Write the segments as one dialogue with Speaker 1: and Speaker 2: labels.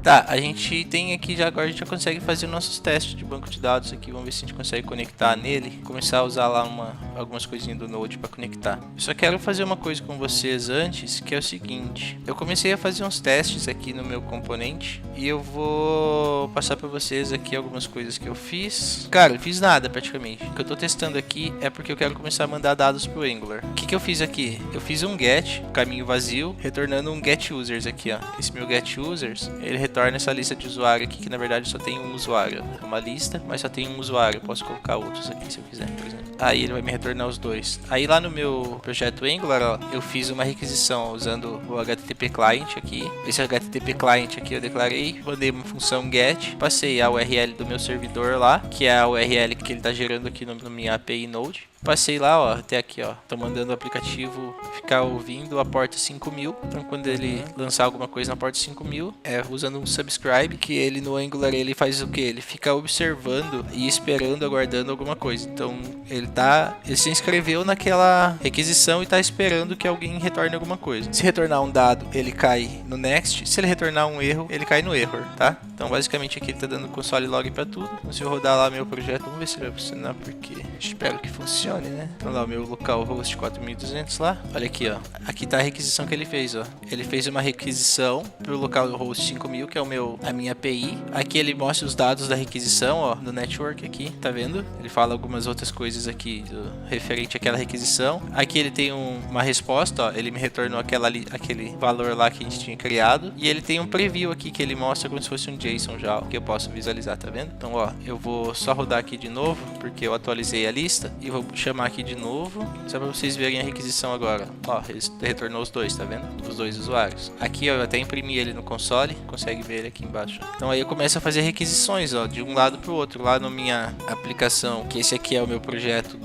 Speaker 1: Tá, a gente tem aqui já agora, a gente já consegue fazer nossos testes de banco de dados aqui. Vamos ver se a gente consegue conectar nele. Começar a usar lá algumas coisinhas do Node para conectar. Eu só quero fazer uma coisa com vocês antes, que é o seguinte. Eu comecei a fazer uns testes aqui no meu componente e eu vou passar para vocês aqui algumas coisas que eu fiz. Cara, eu fiz nada praticamente. O que eu tô testando aqui é porque eu quero começar a mandar dados pro Angular. O que eu fiz aqui? Eu fiz um get, caminho vazio, retornando um get users aqui, ó. Esse meu get users, ele retorna essa lista de usuário aqui, que na verdade só tem um usuário. É uma lista, mas só tem um usuário. Eu posso colocar outros aqui se eu quiser, por exemplo. Aí ele vai me retornar os dois. Aí lá no meu projeto Angular, ó, eu fiz uma requisição usando o HTTP client aqui. Esse HTTP client aqui eu declarei, mandei uma função get, passei a URL do meu servidor lá, que é a URL que ele está gerando aqui no minha API Node. Passei lá, ó, até aqui, ó. Tô mandando o aplicativo ficar ouvindo a porta 5000. Então, quando ele lançar alguma coisa na porta 5000, usando um subscribe, que ele no Angular ele faz o que? Ele fica observando e esperando, aguardando alguma coisa. Então, ele se inscreveu naquela requisição e tá esperando que alguém retorne alguma coisa. Se retornar um dado, ele cai no next. Se ele retornar um erro, ele cai no error, tá? Então, basicamente aqui ele tá dando console log para tudo. Então, se eu rodar lá meu projeto, vamos ver se ele vai funcionar, porque espero que funcione. Né? Então lá o meu localhost 4200 lá, olha aqui, ó, aqui tá a requisição que ele fez, ó, ele fez uma requisição pro localhost 5000, que é a minha API. Aqui ele mostra os dados da requisição, ó, do network aqui, tá vendo? Ele fala algumas outras coisas aqui referente àquela requisição. Aqui ele tem uma resposta, ó, ele me retornou aquele valor lá que a gente tinha criado, e ele tem um preview aqui que ele mostra como se fosse um JSON já, ó, que eu posso visualizar, tá vendo? Então, ó, eu vou só rodar aqui de novo, porque eu atualizei a lista, e vou chamar aqui de novo, só para vocês verem a requisição agora. Ó, ele retornou os dois, tá vendo? Os dois usuários. Aqui, ó, eu até imprimi ele no console, consegue ver ele aqui embaixo. Então aí eu começo a fazer requisições, ó, de um lado para o outro. Lá na minha aplicação, que esse aqui é o meu projeto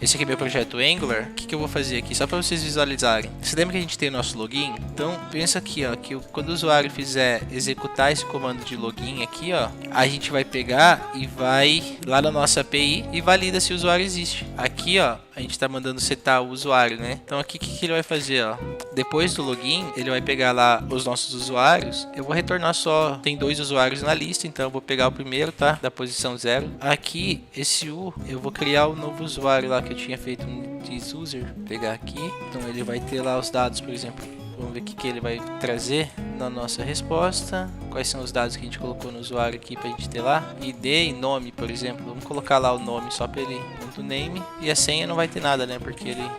Speaker 1: esse aqui é meu projeto Angular. O que eu vou fazer aqui? Só para vocês visualizarem. Você lembra que a gente tem o nosso login? Então, pensa aqui, ó, que quando o usuário fizer executar esse comando de login aqui, ó, a gente vai pegar e vai lá na nossa API e valida se o usuário existe. Aqui, ó, a gente tá mandando setar o usuário, né? Então aqui o que ele vai fazer, ó? Depois do login, ele vai pegar lá os nossos usuários. Eu vou retornar só, tem 2 usuários na lista, então eu vou pegar o primeiro, tá? Da posição 0. Aqui, esse eu vou criar o novo usuário lá que eu tinha feito um user. Vou pegar aqui, então ele vai ter lá os dados, por exemplo. Vamos ver o que ele vai trazer na nossa resposta. Quais são os dados que a gente colocou no usuário aqui pra gente ter lá. ID e nome, por exemplo. Vamos colocar lá o nome só pra ele. .name. E a senha não vai ter nada, né? Porque ele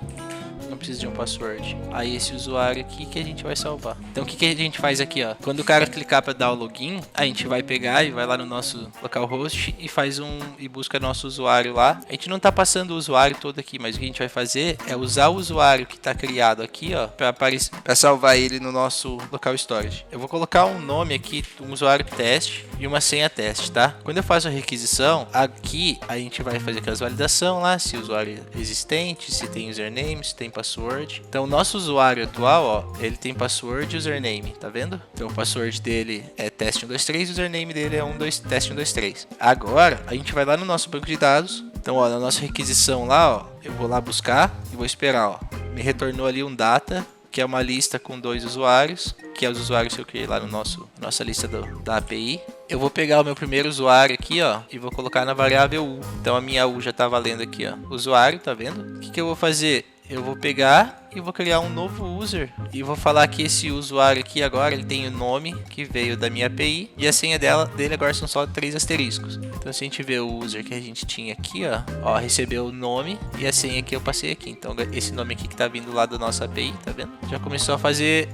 Speaker 1: não precisa de um password. Aí esse usuário aqui que a gente vai salvar. Então o que a gente faz aqui, ó? Quando o cara clicar para dar o login, a gente vai pegar e vai lá no nosso localhost e faz e busca nosso usuário lá. A gente não tá passando o usuário todo aqui, mas o que a gente vai fazer é usar o usuário que tá criado aqui, ó, para salvar ele no nosso local storage. Eu vou colocar um nome aqui, um usuário teste e uma senha teste, tá? Quando eu faço a requisição, aqui a gente vai fazer aquelas validação lá, se o usuário é existente, se tem username, se tem password. Então o nosso usuário atual, ó, ele tem password e username, tá vendo? Então o password dele é teste123, o username dele é teste123. Agora a gente vai lá no nosso banco de dados. Então, ó, na nossa requisição lá, ó, eu vou lá buscar e vou esperar, ó. Me retornou ali um data, que é uma lista com 2 usuários, que é os usuários que eu criei lá no nossa lista da API. Eu vou pegar o meu primeiro usuário aqui, ó, e vou colocar na variável U. Então a minha U já tá valendo aqui, ó, usuário, tá vendo? O que eu vou fazer? Eu vou pegar e vou criar um novo user e vou falar que esse usuário aqui agora ele tem o nome que veio da minha API e a senha dele agora são só 3 asteriscos. Então se a gente ver o user que a gente tinha aqui, ó, recebeu o nome e a senha que eu passei aqui. Então esse nome aqui que tá vindo lá da nossa API, tá vendo? Já começou a fazer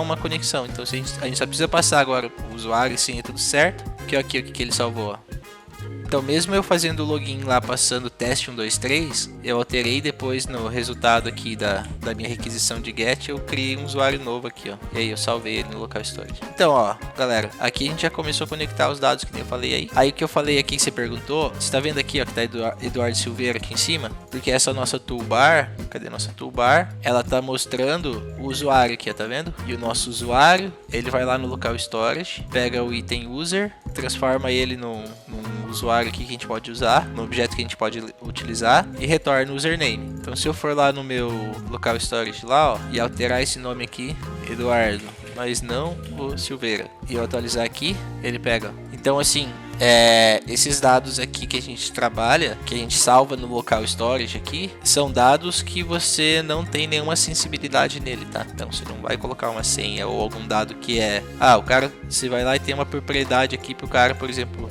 Speaker 1: uma conexão. Então a gente só precisa passar agora o usuário e senha tudo certo, que é aqui o que ele salvou, ó. Então mesmo eu fazendo o login lá, passando teste123, eu alterei depois no resultado aqui da minha requisição de get, eu criei um usuário novo aqui, ó. E aí eu salvei ele no local storage. Então, ó, galera, aqui a gente já começou a conectar os dados que nem eu falei aí. Aí o que eu falei aqui que você perguntou, você tá vendo aqui, ó, que tá Eduardo Silveira aqui em cima? Porque essa nossa toolbar, cadê nossa toolbar? Ela tá mostrando o usuário aqui, ó, tá vendo? E o nosso usuário, ele vai lá no local storage, pega o item user, transforma ele num usuário aqui que a gente pode usar, no objeto que a gente pode utilizar, e retorna o username. Então se eu for lá no meu local storage lá, ó, e alterar esse nome aqui, Eduardo, mas não o Silveira, e eu atualizar aqui, ele pega. Então assim, esses dados aqui que a gente trabalha, que a gente salva no local storage aqui, são dados que você não tem nenhuma sensibilidade nele, tá? Então você não vai colocar uma senha ou algum dado que o cara, você vai lá e tem uma propriedade aqui pro cara, por exemplo,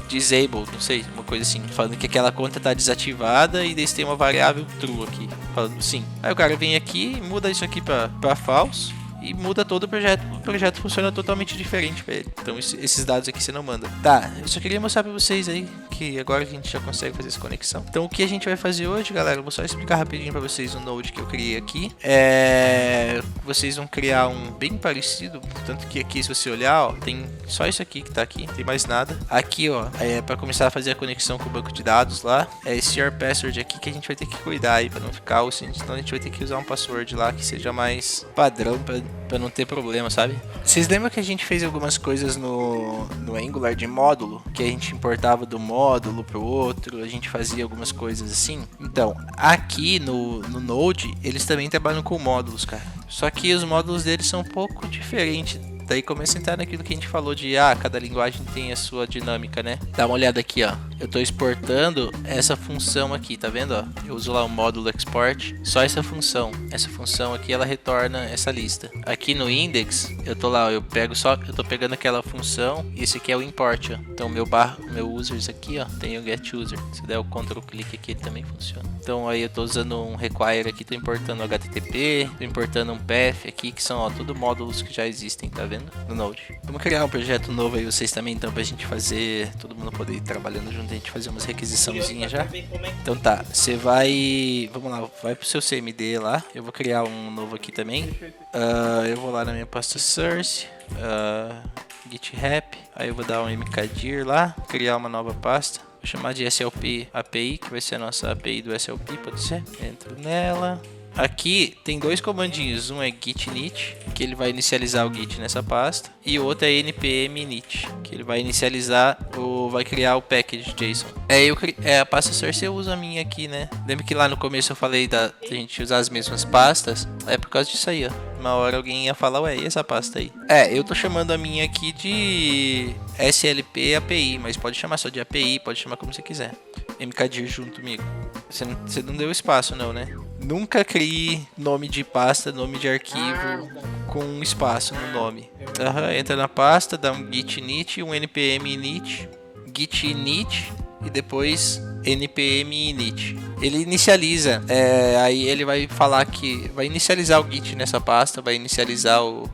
Speaker 1: disabled, não sei, uma coisa assim, falando que aquela conta tá desativada e daí você tem uma variável true aqui, falando sim. Aí o cara vem aqui e muda isso aqui pra false, e muda todo o projeto funciona totalmente diferente para ele. Então esses dados aqui você não manda. Tá, eu só queria mostrar para vocês aí que agora a gente já consegue fazer essa conexão. Então o que a gente vai fazer hoje, galera, eu vou só explicar rapidinho para vocês o Node que eu criei aqui. Vocês vão criar um bem parecido, tanto que aqui se você olhar, ó, tem só isso aqui que tá aqui, não tem mais nada. Aqui, ó, para começar a fazer a conexão com o banco de dados lá, é esse your password aqui que a gente vai ter que cuidar aí para não ficar, ou senão a gente vai ter que usar um password lá que seja mais padrão para não ter problema, sabe? Vocês lembram que a gente fez algumas coisas no Angular de módulo, que a gente importava do módulo pro outro, a gente fazia algumas coisas assim? Então, aqui no Node, eles também trabalham com módulos, cara. Só que os módulos deles são um pouco diferentes. Daí começa a entrar naquilo que a gente falou de cada linguagem tem a sua dinâmica, né? Dá uma olhada aqui, ó. Eu tô exportando essa função aqui, tá vendo, ó? Eu uso lá o módulo export, só essa função. Essa função aqui, ela retorna essa lista. Aqui no index, eu tô lá, eu tô pegando aquela função e esse aqui é o import, ó. Então meu users aqui, ó, tem o get user. Se der o Ctrl clique aqui, ele também funciona. Então aí eu tô usando um require aqui, tô importando o HTTP, tô importando um path aqui, que são, ó, tudo módulos que já existem, tá vendo? No Node. Vamos criar um projeto novo aí, vocês também, então, pra gente fazer, todo mundo poder ir trabalhando junto, a gente fazer umas requisiçãozinhas já. Então tá, você vai, vamos lá, vai pro seu CMD lá, eu vou criar um novo aqui também. Eu vou lá na minha pasta source, GitHub, aí eu vou dar um mkdir lá, criar uma nova pasta. Vou chamar de SLP API, que vai ser a nossa API do SLP, pode ser? Entro nela. Aqui tem dois comandinhos, um é git init, que ele vai inicializar o git nessa pasta, e o outro é npm init, que ele vai inicializar vai criar o package JSON. A pasta source eu uso a minha aqui, né? Lembra que lá no começo eu falei da gente usar as mesmas pastas? É por causa disso aí, ó. Uma hora alguém ia falar, ué, e essa pasta aí? Eu tô chamando a minha aqui de SLP API, mas pode chamar só de API, pode chamar como você quiser. mkdir junto comigo. Você não deu espaço não, né? Nunca crie nome de pasta, nome de arquivo com um espaço no nome. Entra na pasta, dá um git init, um npm init, git init e depois npm init. Ele inicializa, aí ele vai falar que vai inicializar o git nessa pasta, vai inicializar o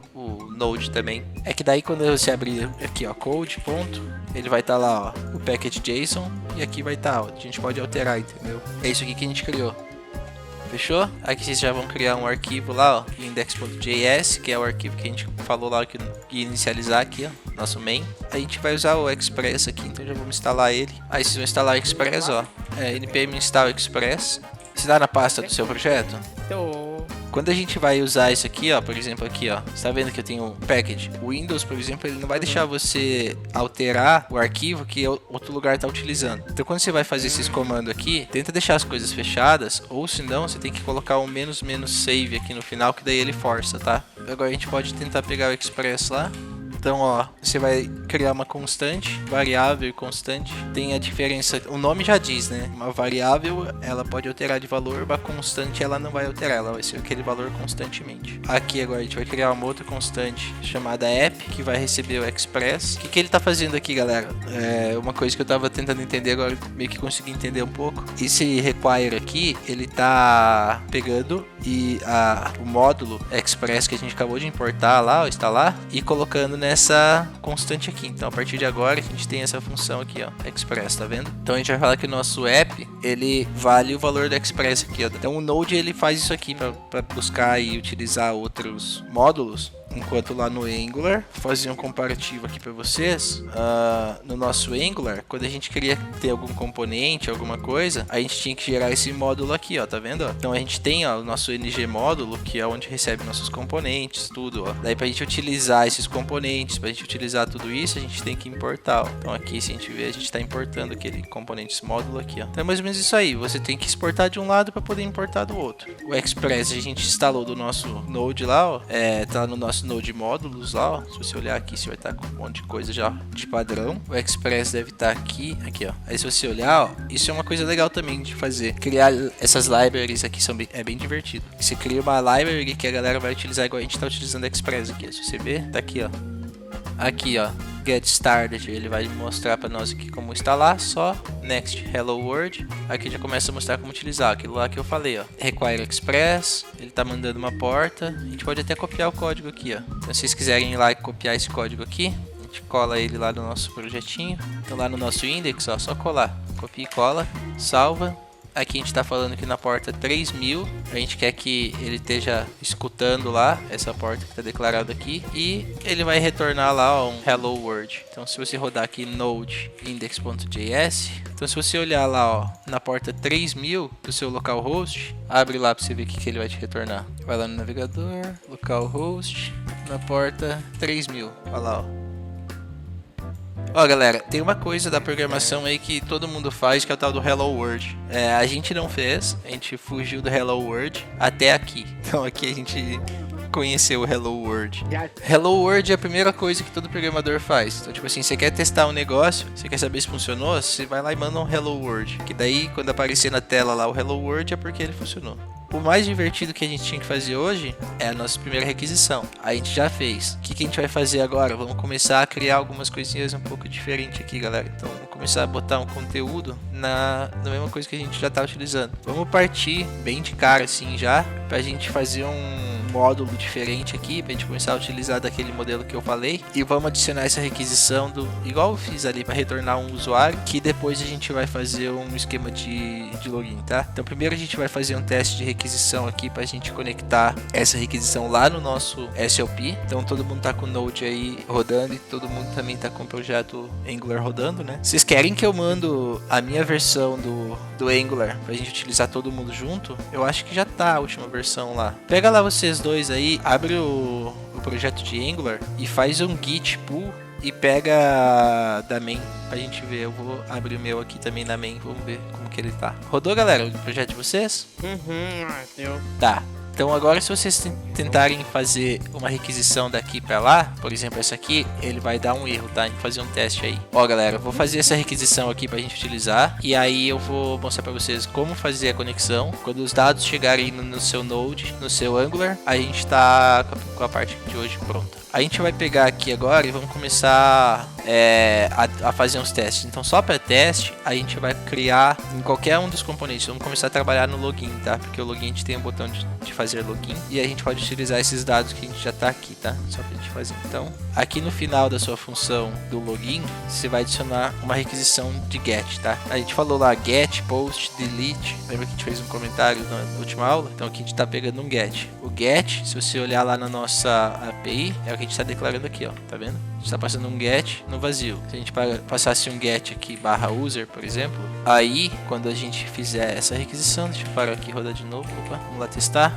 Speaker 1: Node também. É que daí quando você abrir aqui, ó, code, ponto, ele vai estar lá, ó, o package JSON, e aqui vai estar, ó, a gente pode alterar, entendeu? É isso aqui que a gente criou. Fechou? Aqui vocês já vão criar um arquivo lá, ó, index.js, que é o arquivo que a gente falou lá que ia inicializar aqui, ó, nosso main. A gente vai usar o Express aqui, então já vamos instalar ele. Aí vocês vão instalar o Express, ó, npm install Express. Você tá na pasta do seu projeto? Quando a gente vai usar isso aqui, ó, por exemplo aqui, ó, você tá vendo que eu tenho um package. O Windows, por exemplo, ele não vai deixar você alterar o arquivo que outro lugar tá utilizando. Então quando você vai fazer esses comandos aqui, tenta deixar as coisas fechadas, ou se não, você tem que colocar o menos save aqui no final, que daí ele força, tá? Agora a gente pode tentar pegar o Express lá. Então, ó, você vai criar uma constante, variável e constante. Tem a diferença, o nome já diz, né? Uma variável, ela pode alterar de valor, uma constante ela não vai alterar, ela vai ser aquele valor constantemente. Aqui agora a gente vai criar uma outra constante chamada app, que vai receber o Express. O que ele tá fazendo aqui, galera? Uma coisa que eu tava tentando entender agora, meio que consegui entender um pouco. Esse require aqui, ele tá pegando o módulo Express que a gente acabou de importar lá, ó, instalar, e colocando nessa constante aqui. Então a partir de agora a gente tem essa função aqui, ó, Express, tá vendo? Então a gente vai falar que o nosso app, ele vale o valor do Express aqui, ó. Então o Node ele faz isso aqui para buscar e utilizar outros módulos. enquanto lá no Angular, vou fazer um comparativo aqui para vocês. No nosso Angular, quando a gente queria ter algum componente, alguma coisa, a gente tinha que gerar esse módulo aqui, ó, tá vendo? Ó? Então a gente tem, ó, o nosso ng módulo, que é onde recebe nossos componentes, tudo, ó. Daí pra gente utilizar esses componentes, pra gente utilizar tudo isso, a gente tem que importar, ó. Então aqui, se a gente ver, a gente tá importando aquele componentes módulo aqui, ó. Então é mais ou menos isso aí, você tem que exportar de um lado para poder importar do outro. O Express a gente instalou do nosso Node lá, ó. Tá no nosso Node módulos lá, ó. Se você olhar aqui, você vai estar com um monte de coisa já de padrão. O Express deve estar aqui, ó. Aí se você olhar, ó, isso é uma coisa legal também de fazer. Criar essas libraries aqui é bem divertido. Você cria uma library que a galera vai utilizar igual a gente tá utilizando o Express aqui. Se você ver, tá aqui, ó. Aqui, ó. Get Started, ele vai mostrar para nós aqui como instalar, só Next Hello World, aqui já começa a mostrar como utilizar, aquilo lá que eu falei, ó, Require Express, ele tá mandando uma porta, a gente pode até copiar o código aqui, ó, então, se vocês quiserem ir lá e copiar esse código aqui, a gente cola ele lá no nosso projetinho, então lá no nosso index, ó, só colar, copia e cola, salva. Aqui a gente está falando aqui na porta 3000, a gente quer que ele esteja escutando lá, essa porta que está declarada aqui, e ele vai retornar lá, ó, um Hello World. Então se você rodar aqui node index.js, então se você olhar lá, ó, na porta 3000 do seu localhost, abre lá para você ver o que ele vai te retornar. Vai lá no navegador, localhost, na porta 3000, olha lá, ó. Ó, galera, tem uma coisa da programação aí que todo mundo faz, que é o tal do Hello World. A gente não fez, a gente fugiu do Hello World até aqui. Então aqui a gente conheceu o Hello World. Hello World é a primeira coisa que todo programador faz. Então, tipo assim, você quer testar um negócio, você quer saber se funcionou, você vai lá e manda um Hello World. Que daí, quando aparecer na tela lá o Hello World, é porque ele funcionou. O mais divertido que a gente tinha que fazer hoje é a nossa primeira requisição. A gente já fez. O que a gente vai fazer agora? Vamos começar a criar algumas coisinhas um pouco diferentes aqui, galera. Então, vamos começar a botar um conteúdo na mesma coisa que a gente já está utilizando. Vamos partir bem de cara assim já, pra gente fazer um módulo diferente aqui, pra gente começar a utilizar daquele modelo que eu falei. E vamos adicionar essa requisição igual eu fiz ali para retornar um usuário, que depois a gente vai fazer um esquema de login, tá? Então primeiro a gente vai fazer um teste de requisição aqui pra gente conectar essa requisição lá no nosso SLP. Então todo mundo tá com o Node aí rodando e todo mundo também tá com o projeto Angular rodando, né? Vocês querem que eu mando a minha versão do Angular pra gente utilizar todo mundo junto? Eu acho que já tá a última versão lá. Pega lá vocês dois aí, abre o projeto de Angular e faz um git pull e pega da main pra gente ver. Eu vou abrir o meu aqui também na main, vamos ver como que ele tá. Rodou, galera, o projeto de vocês?
Speaker 2: Deu.
Speaker 1: Tá. Então agora se vocês tentarem fazer uma requisição daqui pra lá, por exemplo essa aqui, ele vai dar um erro, tá? A gente vai fazer um teste aí. Ó, galera, eu vou fazer essa requisição aqui pra gente utilizar, e aí eu vou mostrar pra vocês como fazer a conexão. Quando os dados chegarem no seu Node, no seu Angular, a gente tá com a parte de hoje pronta. A gente vai pegar aqui agora e vamos começar a fazer uns testes. Então só para teste a gente vai criar em qualquer um dos componentes. Vamos começar a trabalhar no login, tá? Porque o login a gente tem um botão de fazer login e a gente pode utilizar esses dados que a gente já tá aqui, tá? Só pra gente fazer. Então aqui no final da sua função do login você vai adicionar uma requisição de get, tá? A gente falou lá get, post, delete. Lembra que a gente fez um comentário na última aula? Então aqui a gente tá pegando um get. O get, se você olhar lá na nossa API, é o que a gente está declarando aqui, ó, tá vendo? A gente está passando um get no vazio. Se a gente passasse um get aqui /user, por exemplo, aí quando a gente fizer essa requisição, deixa eu parar aqui e rodar de novo, opa, vamos lá testar,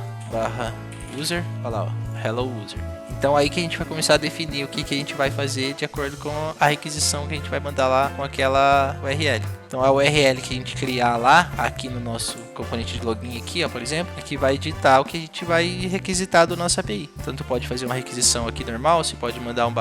Speaker 1: /user, olha lá, ó, hello user. Então aí que a gente vai começar a definir o que a gente vai fazer de acordo com a requisição que a gente vai mandar lá com aquela URL. Então a URL que a gente criar lá, aqui no nosso componente de login aqui, ó, por exemplo, aqui vai editar o que a gente vai requisitar do nosso API. Então tu pode fazer uma requisição aqui normal, você pode mandar um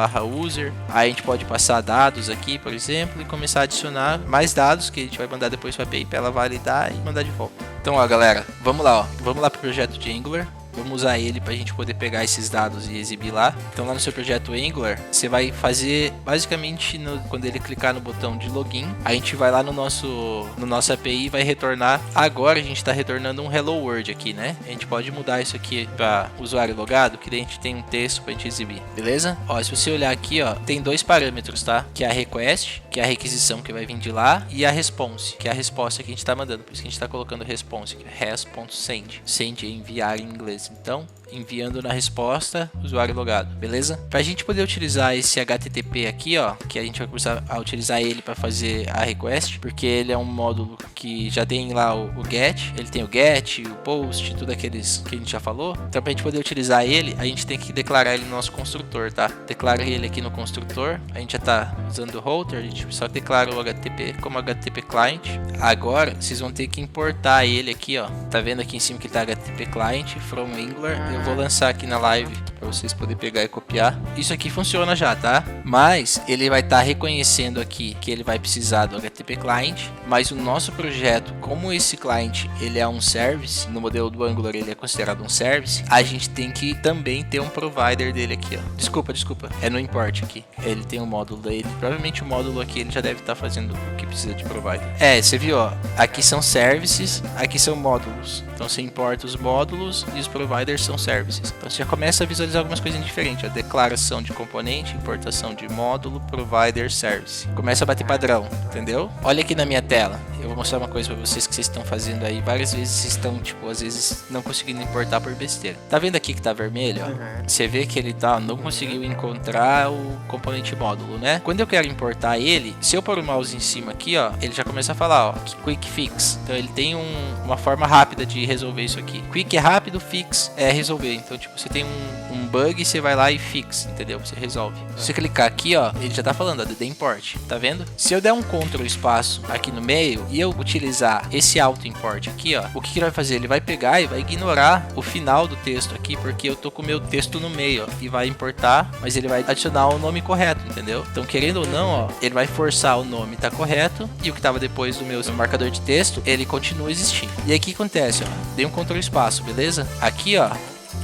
Speaker 1: /user, aí a gente pode passar dados aqui, por exemplo, e começar a adicionar mais dados que a gente vai mandar depois para a API para ela validar e mandar de volta. Então ó, galera, vamos lá pro projeto de Angular. Vamos usar ele para a gente poder pegar esses dados e exibir lá. Então lá no seu projeto Angular, você vai fazer basicamente quando ele clicar no botão de login, a gente vai lá no nosso API e vai retornar. Agora a gente está retornando um Hello World aqui, né? A gente pode mudar isso aqui para usuário logado, que daí a gente tem um texto para a gente exibir, beleza? Ó, se você olhar aqui, ó, tem dois parâmetros, tá? Que é a request, que é a requisição que vai vir de lá, e a response, que é a resposta que a gente está mandando. Por isso que a gente está colocando response, que é res.send. Send é enviar em inglês. Então, enviando na resposta usuário logado, beleza? Para a gente poder utilizar esse HTTP aqui, ó, que a gente vai começar a utilizar ele para fazer a request, porque ele é um módulo que já tem lá o get, ele tem o get, o post, tudo aqueles que a gente já falou. Então, para a gente poder utilizar ele, a gente tem que declarar ele no nosso construtor, tá? Declara ele aqui no construtor, a gente já tá usando o router, a gente só declara o HTTP como HTTP client. Agora, vocês vão ter que importar ele aqui, ó. Tá vendo aqui em cima que tá HTTP client from Angular? Eu vou lançar aqui na live para vocês poderem pegar e copiar. Isso aqui funciona já, tá? Mas ele vai estar reconhecendo aqui que ele vai precisar do HTTP client, mas o nosso projeto, como esse client ele é um service, no modelo do Angular ele é considerado um service, a gente tem que também ter um provider dele aqui, ó. Desculpa, é no import aqui. Ele tem um módulo dele. Provavelmente o módulo aqui ele já deve estar fazendo o que precisa de provider. Você viu, ó. Aqui são services, aqui são módulos. Então você importa os módulos e os providers são services. Então você já começa a visualizar algumas coisas diferentes. A declaração de componente, importação de módulo, provider, service. Começa a bater padrão, entendeu? Olha aqui na minha tela. Eu vou mostrar uma coisa pra vocês que vocês estão fazendo aí. Várias vezes vocês estão, tipo, às vezes não conseguindo importar por besteira. Tá vendo aqui que tá vermelho, ó? Você vê que ele não conseguiu encontrar o componente módulo, né? Quando eu quero importar ele, se eu pôr o mouse em cima aqui, ó, ele já começa a falar, ó, quick fix. Então ele tem uma forma rápida de resolver isso aqui. Quick é rápido, fix é resolver. Então, tipo, você tem um bug, você vai lá e fix, entendeu? Você resolve. Se você clicar aqui, ó, ele já tá falando, ó, the import, tá vendo? Se eu der um Ctrl espaço aqui no meio e eu utilizar esse auto import aqui, ó, o que ele vai fazer? Ele vai pegar e vai ignorar o final do texto aqui, porque eu tô com o meu texto no meio, ó, e vai importar, mas ele vai adicionar o nome correto, entendeu? Então, querendo ou não, ó, ele vai forçar o nome tá correto e o que tava depois do meu marcador de texto, ele continua existindo. E aí o que acontece, ó? Dei um Ctrl espaço, beleza? Aqui, ó,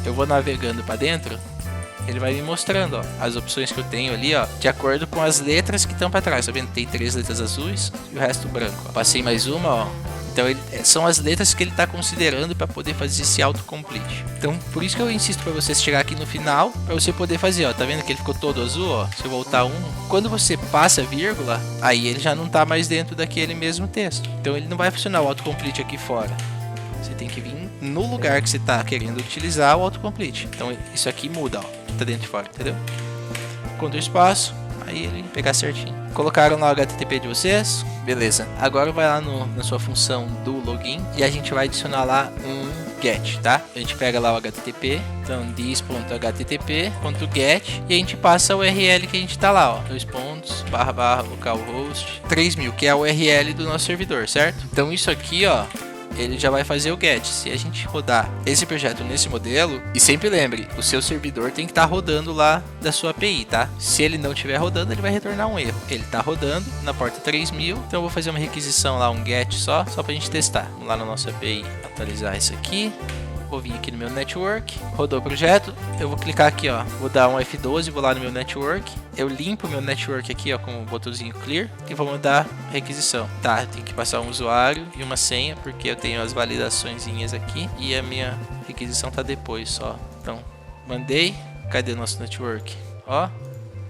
Speaker 1: eu vou navegando para dentro, ele vai me mostrando, ó, as opções que eu tenho ali, ó, de acordo com as letras que estão para trás. Tá vendo? Tem 3 letras azuis e o resto branco, ó. Passei mais uma, ó. Então são as letras que ele está considerando para poder fazer esse autocomplete. Então por isso que eu insisto para você chegar aqui no final, para você poder fazer, ó. Tá vendo que ele ficou todo azul, ó? Se eu voltar quando você passa vírgula, aí ele já não tá mais dentro daquele mesmo texto. Então ele não vai funcionar o autocomplete aqui fora. Você tem que vir no lugar que você está querendo utilizar o autocomplete. Então isso aqui muda, ó. Tá dentro e fora, entendeu? Ctrl espaço, aí ele pegar certinho. Colocaram lá o HTTP de vocês, beleza. Agora vai lá na sua função do login e a gente vai adicionar lá um get, tá? A gente pega lá o HTTP, então this.http.get e a gente passa a URL que a gente tá lá, ó. 2 pontos, / localhost 3000, que é a URL do nosso servidor, certo? Então isso aqui, ó, ele já vai fazer o get. Se a gente rodar esse projeto nesse modelo, e sempre lembre, o seu servidor tem que estar rodando lá da sua API, tá? Se ele não estiver rodando, ele vai retornar um erro. Ele está rodando na porta 3000, então eu vou fazer uma requisição lá, um get só pra gente testar. Vamos lá na nossa API, atualizar isso aqui. Vou vir aqui no meu network, rodou o projeto, eu vou clicar aqui, ó, vou dar um F12, vou lá no meu network, eu limpo meu network aqui, ó, com o botãozinho clear e vou mandar requisição. Tá, eu tenho que passar um usuário e uma senha, porque eu tenho as validaçõezinhas aqui e a minha requisição tá depois só. Então, mandei, cadê o nosso network? Ó,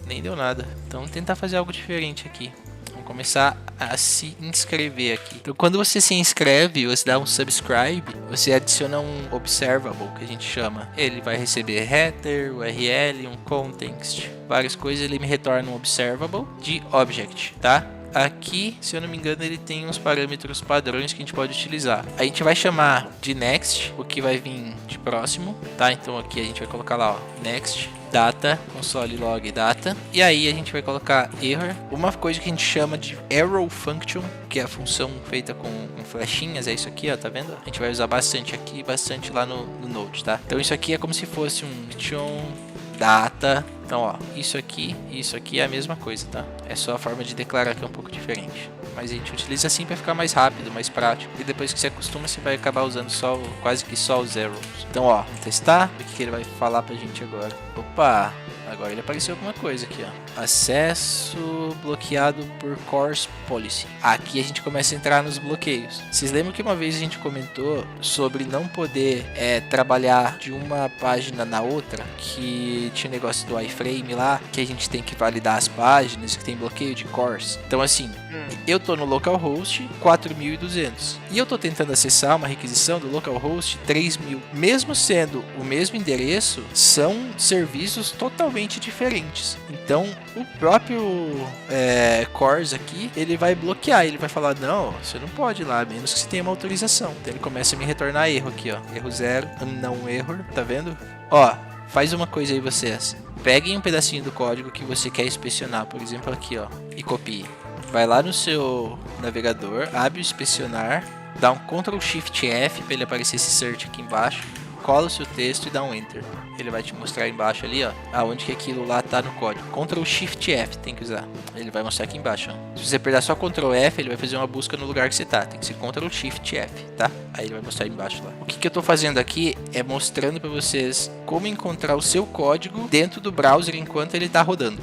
Speaker 1: nem deu nada. Então, vamos tentar fazer algo diferente aqui. Vamos começar a se inscrever aqui. Então, quando você se inscreve, você dá um subscribe, você adiciona um observable, que a gente chama. Ele vai receber header, URL, um context, várias coisas. Ele me retorna um observable de object, tá? Aqui, se eu não me engano, ele tem uns parâmetros padrões que a gente pode utilizar. A gente vai chamar de next, o que vai vir de próximo, tá? Então aqui a gente vai colocar lá, ó, next, data, console log data. E aí a gente vai colocar error, uma coisa que a gente chama de arrow function, que é a função feita com flechinhas, é isso aqui, ó, tá vendo? A gente vai usar bastante aqui e bastante lá no Node, tá? Então isso aqui é como se fosse um data. Então, ó, isso aqui e isso aqui é a mesma coisa, tá? É só a forma de declarar que é um pouco diferente. Mas a gente utiliza assim para ficar mais rápido, mais prático. E depois que você acostuma, você vai acabar usando quase que só os arrows. Então, ó, vamos testar. O que ele vai falar pra gente agora. Opa! Agora ele apareceu alguma coisa aqui, ó. Acesso bloqueado por Course Policy. Aqui a gente começa a entrar nos bloqueios. Vocês lembram que uma vez a gente comentou sobre não poder trabalhar de uma página na outra? Que tinha o negócio do iframe lá, que a gente tem que validar as páginas, que tem bloqueio de course. Então assim, eu tô no localhost 4200 e eu tô tentando acessar uma requisição do localhost 3000. Mesmo sendo o mesmo endereço, são serviços totalmente diferentes. Então o próprio Course aqui, ele vai bloquear, ele vai falar, não, você não pode ir lá, a menos que você tenha uma autorização. Então ele começa a me retornar erro aqui, ó, erro 0, unknown error, tá vendo? Ó, faz uma coisa aí vocês, peguem um pedacinho do código que você quer inspecionar, por exemplo aqui, ó, e copie. Vai lá no seu navegador, abre o inspecionar, dá um Ctrl Shift F para ele aparecer esse search aqui embaixo, cola o seu texto e dá um Enter. Ele vai te mostrar embaixo ali, ó, aonde que aquilo lá tá no código. Ctrl Shift F tem que usar. Ele vai mostrar aqui embaixo, ó. Se você apertar só Ctrl F, ele vai fazer uma busca no lugar que você tá. Tem que ser Ctrl Shift F, tá? Aí ele vai mostrar embaixo lá. O que eu tô fazendo aqui é mostrando para vocês como encontrar o seu código dentro do browser enquanto ele tá rodando.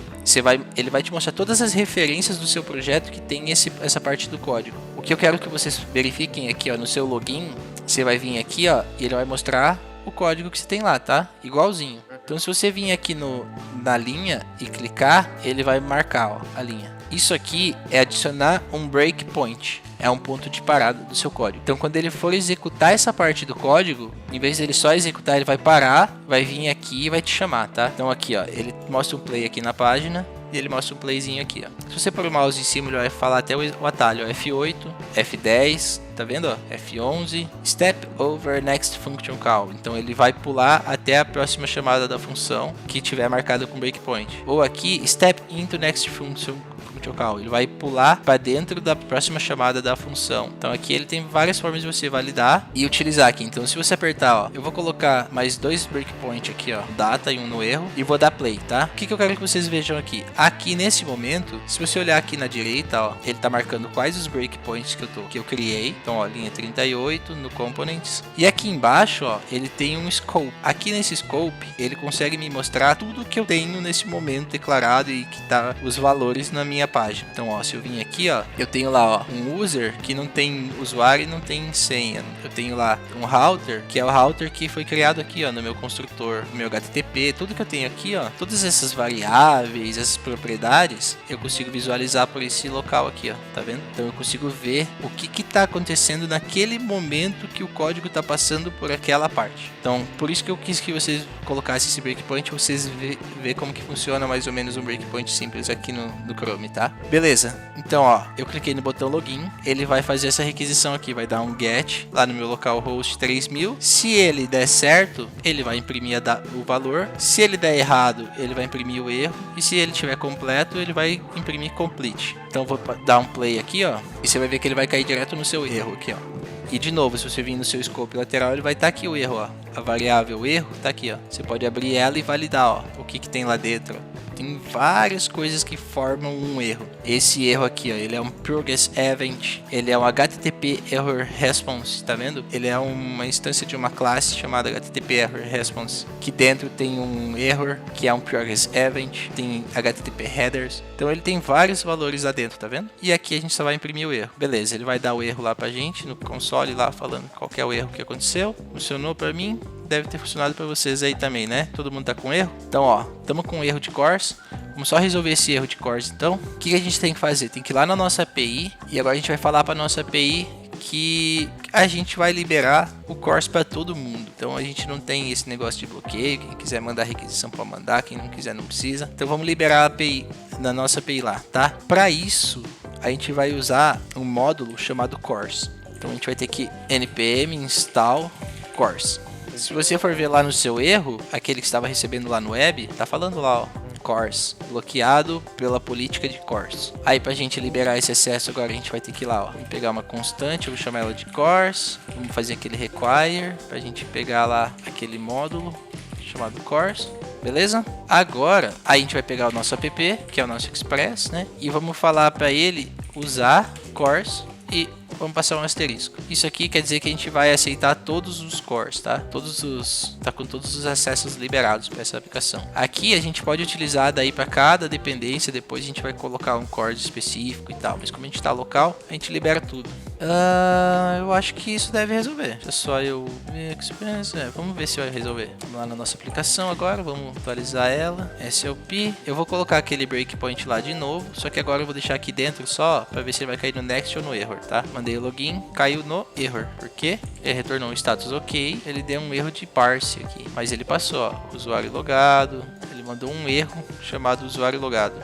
Speaker 1: Ele vai te mostrar todas as referências do seu projeto que tem essa parte do código. O que eu quero que vocês verifiquem aqui, ó, no seu login, você vai vir aqui, ó, e ele vai mostrar o código que você tem lá, tá? Igualzinho. Então se você vir aqui na linha e clicar, ele vai marcar, ó, a linha. Isso aqui é adicionar um breakpoint. É um ponto de parada do seu código. Então quando ele for executar essa parte do código, em vez dele só executar, ele vai parar, vai vir aqui e vai te chamar, tá? Então aqui, ó, ele mostra um play aqui na página e ele mostra um playzinho aqui, ó. Se você pôr o mouse em cima, ele vai falar até o atalho, ó, F8, F10, tá vendo, ó? F11, Step Over Next Function Call. Então ele vai pular até a próxima chamada da função que tiver marcada com breakpoint. Ou aqui, Step Into Next Function Call. Ele vai pular para dentro da próxima chamada da função. Então aqui ele tem várias formas de você validar e utilizar aqui. Então se você apertar, ó, eu vou colocar mais 2 breakpoints aqui, ó, data e um no erro, e vou dar play, tá? O que eu quero que vocês vejam aqui? Aqui nesse momento, se você olhar aqui na direita, ó, ele tá marcando quais os breakpoints que eu criei. Então, ó, linha 38 no components. E aqui embaixo, ó, ele tem um scope. Aqui nesse scope, ele consegue me mostrar tudo que eu tenho nesse momento declarado e que tá os valores na minha página. Então, ó, se eu vim aqui, ó, eu tenho lá, ó, um user que não tem usuário e não tem senha. Eu tenho lá um router, que é o router que foi criado aqui, ó, no meu construtor, no meu HTTP, tudo que eu tenho aqui, ó, todas essas variáveis, essas propriedades, eu consigo visualizar por esse local aqui, ó, tá vendo? Então eu consigo ver o que tá acontecendo naquele momento que o código tá passando por aquela parte. Então, por isso que eu quis que vocês colocassem esse breakpoint, vocês ver como que funciona mais ou menos um breakpoint simples aqui no Chrome, tá? Beleza, então ó, eu cliquei no botão login, ele vai fazer essa requisição aqui, vai dar um get lá no meu localhost 3000. Se ele der certo, ele vai imprimir o valor. Se ele der errado, ele vai imprimir o erro. E se ele tiver completo, ele vai imprimir complete. Então vou dar um play aqui, ó, e você vai ver que ele vai cair direto no seu erro aqui, ó. E de novo, se você vir no seu scope lateral, ele vai estar aqui o erro, ó. A variável erro tá aqui, ó. Você pode abrir ela e validar, ó, o que tem lá dentro. Tem várias coisas que formam um erro. Esse erro aqui, ó, ele é um Progress Event, ele é um HTTP Error Response, tá vendo? Ele é uma instância de uma classe chamada HTTP Error Response, que dentro tem um error, que é um Progress Event, tem HTTP Headers. Então ele tem vários valores lá dentro, tá vendo? E aqui a gente só vai imprimir o erro. Beleza, ele vai dar o erro lá pra gente no console lá, falando qual que é o erro que aconteceu. Funcionou pra mim. Deve ter funcionado para vocês aí também, né? Todo mundo tá com erro? Então, ó, estamos com um erro de course. Vamos só resolver esse erro de course, então. O que a gente tem que fazer? Tem que ir lá na nossa API. E agora a gente vai falar para nossa API que a gente vai liberar o course para todo mundo. Então a gente não tem esse negócio de bloqueio. Quem quiser mandar requisição para mandar, quem não quiser não precisa. Então vamos liberar a API, na nossa API lá, tá? Para isso, a gente vai usar um módulo chamado course. Então a gente vai ter que npm install course. Se você for ver lá no seu erro, aquele que estava recebendo lá no web, tá falando lá, ó, course, bloqueado pela política de course. Aí pra gente liberar esse acesso agora a gente vai ter que ir lá, ó, vamos pegar uma constante, eu vou chamar ela de course, vamos fazer aquele require, pra gente pegar lá aquele módulo chamado course. Beleza? Agora a gente vai pegar o nosso app, que é o nosso Express, né? E vamos falar para ele usar course e vamos passar um asterisco. Isso aqui quer dizer que a gente vai aceitar todos os cores, tá? Tá com todos os acessos liberados para essa aplicação. Aqui a gente pode utilizar daí para cada dependência, depois a gente vai colocar um core específico e tal, mas como a gente está local, a gente libera tudo. Eu acho que isso deve resolver. É só eu vamos ver se vai resolver. Vamos lá na nossa aplicação agora, vamos atualizar ela. SLP, eu vou colocar aquele breakpoint lá de novo, só que agora eu vou deixar aqui dentro só para ver se ele vai cair no next ou no error, tá? Mandei o login, caiu no error. Por quê? Ele retornou um status ok, ele deu um erro de parse aqui, mas ele passou, ó, usuário logado. Ele mandou um erro chamado usuário logado.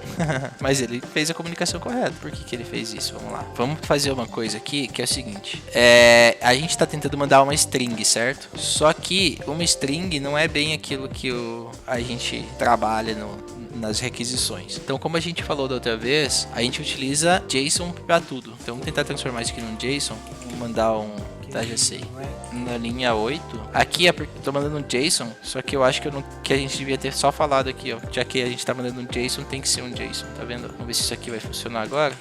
Speaker 1: Mas ele fez a comunicação correta. Por que ele fez isso? Vamos lá. Vamos fazer uma coisa aqui que é o seguinte. A gente está tentando mandar uma string, certo? Só que uma string não é bem aquilo que a gente trabalha nas requisições. Então, como a gente falou da outra vez, a gente utiliza JSON para tudo. Então, vamos tentar transformar isso aqui num JSON. Vou mandar tá, já sei. Na linha 8. Aqui é porque eu tô mandando um JSON, só que eu acho que a gente devia ter só falado aqui, ó. Já que a gente tá mandando um JSON, tem que ser um JSON, tá vendo? Vamos ver se isso aqui vai funcionar agora.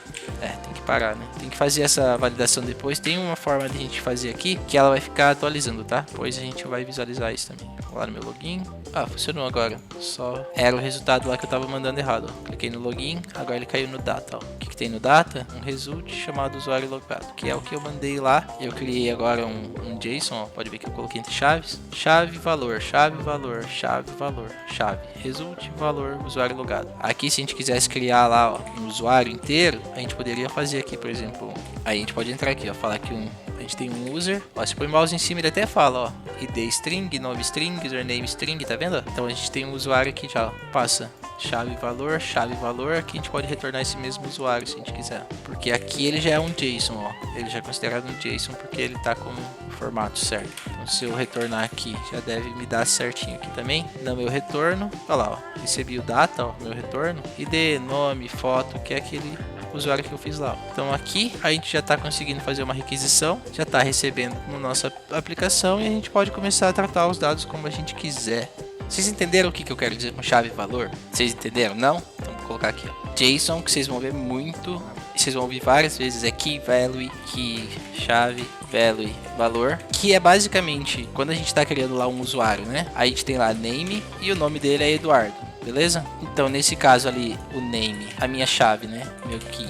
Speaker 1: Tem que parar, né? Tem que fazer essa validação depois. Tem uma forma de a gente fazer aqui, que ela vai ficar atualizando, tá? Depois a gente vai visualizar isso também. Vou lá no meu login. Funcionou agora. Só era o resultado lá que eu tava mandando errado, ó. Cliquei no login, agora ele caiu no data, ó. O que tem no data? Um result chamado usuário logado, que é o que eu mandei lá. Eu criei agora um JSON, ó. Pode ver que eu coloquei entre chaves. Chave, valor, chave, valor, chave, valor, chave. Result, valor, usuário logado. Aqui, se a gente quisesse criar lá, ó, um usuário inteiro, a gente poderia fazer aqui, por exemplo. Aí a gente pode entrar aqui, ó, falar que a gente tem um user. Ó, se põe o mouse em cima, ele até fala, ó, id string, nome string, username string, tá vendo? Então a gente tem um usuário aqui já, ó, passa chave, valor, aqui a gente pode retornar esse mesmo usuário se a gente quiser. Porque aqui ele já é um JSON, ó, ele já é considerado um JSON porque ele tá com o formato certo. Então se eu retornar aqui, já deve me dar certinho aqui também. No meu retorno, olha lá, ó, recebi o data, ó, meu retorno, id, nome, foto, que é aquele usuário que eu fiz lá. Então aqui a gente já está conseguindo fazer uma requisição, já está recebendo na nossa aplicação e a gente pode começar a tratar os dados como a gente quiser. Vocês entenderam o que eu quero dizer com chave e valor? Vocês entenderam? Não? Então vou colocar aqui, ó. JSON, que vocês vão ver muito, vocês vão ouvir várias vezes, é key value, key, chave, value, valor, que é basicamente quando a gente está criando lá um usuário, né? A gente tem lá name e o nome dele é Eduardo. Beleza? Então, nesse caso ali, o name, a minha chave, né? Meu key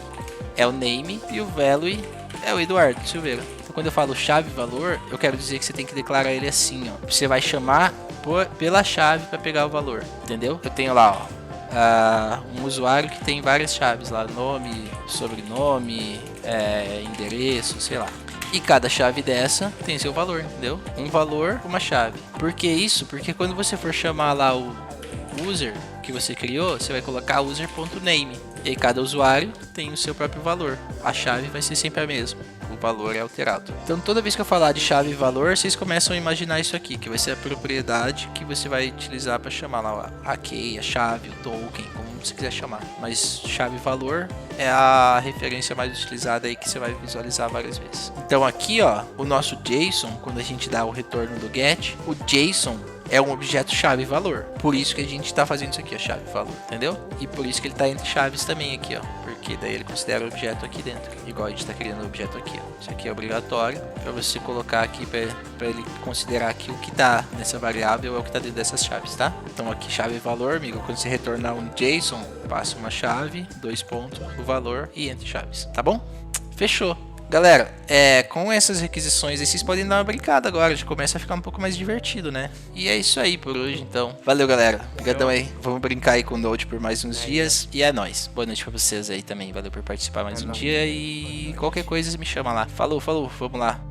Speaker 1: é o name e o value é o Eduardo Silveira. Então, quando eu falo chave valor, eu quero dizer que você tem que declarar ele assim, ó. Você vai chamar pela chave para pegar o valor, entendeu? Eu tenho lá, ó, um usuário que tem várias chaves lá, nome, sobrenome, endereço, sei lá. E cada chave dessa tem seu valor, entendeu? Um valor, uma chave. Por que isso? Porque quando você for chamar lá o user que você criou, você vai colocar user.name. E aí cada usuário tem o seu próprio valor. A chave vai ser sempre a mesma. O valor é alterado. Então toda vez que eu falar de chave e valor, vocês começam a imaginar isso aqui, que vai ser a propriedade que você vai utilizar para chamar lá a key, a chave, o token, como você quiser chamar. Mas chave e valor é a referência mais utilizada aí que você vai visualizar várias vezes. Então aqui, ó, o nosso JSON, quando a gente dá o retorno do get, o JSON é um objeto chave e valor. Por isso que a gente está fazendo isso aqui, a chave e valor, entendeu? E por isso que ele está entre chaves também aqui, ó. Porque daí ele considera o objeto aqui dentro. Igual a gente está criando o objeto aqui, ó. Isso aqui é obrigatório para você colocar aqui para ele considerar que o que está nessa variável é o que está dentro dessas chaves, tá? Então aqui chave e valor, amigo. Quando você retornar um JSON, passa uma chave, 2 pontos, o valor e entre chaves, tá bom? Fechou. Galera, com essas requisições aí, vocês podem dar uma brincada agora, já começa a ficar um pouco mais divertido, né? E é isso aí por hoje, então. Valeu, galera. Obrigadão aí. Vamos brincar aí com o Node por mais uns dias. E é nóis. Boa noite pra vocês aí também. Valeu por participar mais um dia. E qualquer coisa me chama lá. Falou, vamos lá.